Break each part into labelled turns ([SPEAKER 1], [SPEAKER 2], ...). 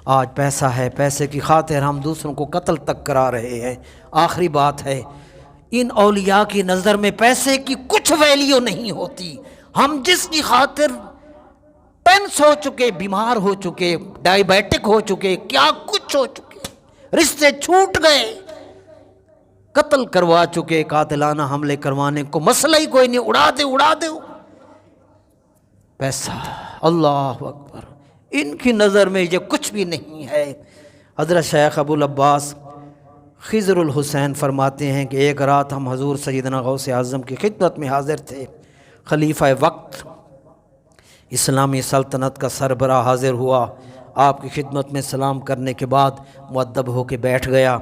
[SPEAKER 1] آج پیسہ ہے، پیسے کی خاطر ہم دوسروں کو قتل تک کرا رہے ہیں۔ آخری بات ہے، ان اولیاء کی نظر میں پیسے کی کچھ ویلیو نہیں ہوتی۔ ہم جس کی خاطر ٹینس ہو چکے، بیمار ہو چکے، ڈائبیٹک ہو چکے، کیا کچھ ہو چکے، رشتے چھوٹ گئے، قتل کروا چکے، قاتلانہ حملے کروانے کو مسئلہ ہی کوئی نہیں، اڑا دے پیسہ۔ اللہ اکبر، ان کی نظر میں یہ کچھ بھی نہیں ہے۔ حضرت شیخ ابو العباس خضر الحسین فرماتے ہیں کہ ایک رات ہم حضور سیدنا غوث اعظم کی خدمت میں حاضر تھے۔ خلیفہ وقت اسلامی سلطنت کا سربراہ حاضر ہوا، آپ کی خدمت میں سلام کرنے کے بعد مؤدب ہو کے بیٹھ گیا۔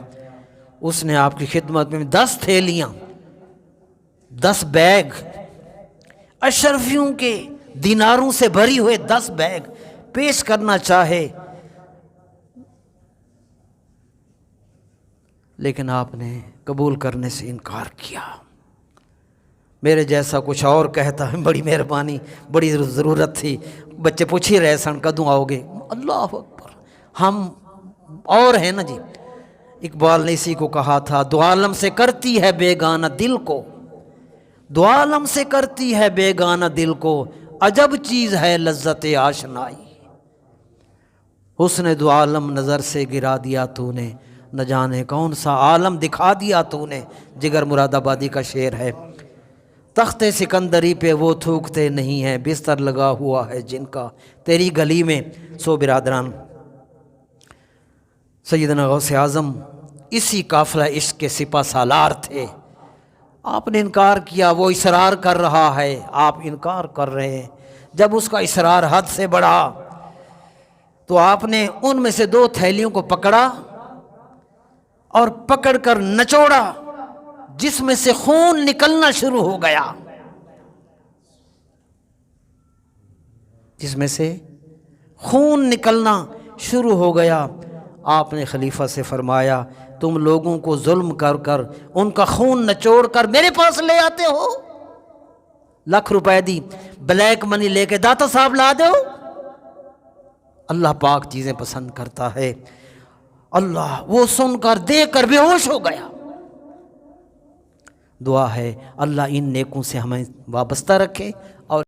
[SPEAKER 1] اس نے آپ کی خدمت میں 10 تھیلیاں، 10 بیگ اشرفیوں کے دیناروں سے بھری ہوئے 10 بیگ پیش کرنا چاہے، لیکن آپ نے قبول کرنے سے انکار کیا۔ میرے جیسا کچھ اور کہتا ہے بڑی مہربانی، بڑی ضرورت تھی، بچے پوچھ ہی رہے سن کدوں آؤ گے۔ اللہ اکبر، ہم اور ہیں نا جی۔ اقبال نے اسی کو کہا تھا، دو عالم سے کرتی ہے بیگانہ دل کو، دو عالم سے کرتی ہے بیگانہ دل کو، عجب چیز ہے لذت آشنائی۔ حسن دو عالم نظر سے گرا دیا تو نے، نہ جانے کون سا عالم دکھا دیا تو نے۔ جگر مراد آبادی کا شعر ہے۔ تخت سکندری پہ وہ تھوکتے نہیں ہیں، بستر لگا ہوا ہے جن کا تیری گلی میں۔ سو برادران، سیدنا غوث اعظم اسی قافلہ عشق کے سپہ سالار تھے۔ آپ نے انکار کیا، وہ اصرار کر رہا ہے، آپ انکار کر رہے ہیں۔ جب اس کا اصرار حد سے بڑھا تو آپ نے ان میں سے 2 تھیلیوں کو پکڑا اور پکڑ کر نچوڑا، جس میں سے خون نکلنا شروع ہو گیا، جس میں سے خون نکلنا شروع ہو گیا۔ آپ نے خلیفہ سے فرمایا، تم لوگوں کو ظلم کر کر ان کا خون نچوڑ کر میرے پاس لے آتے ہو، لاکھ روپے دی بلیک منی لے کے داتا صاحب لا دو۔ اللہ پاک چیزیں پسند کرتا ہے۔ اللہ وہ سن کر دیکھ کر بے ہوش ہو گیا۔ دعا ہے اللہ ان نیکوں سے ہمیں وابستہ رکھے اور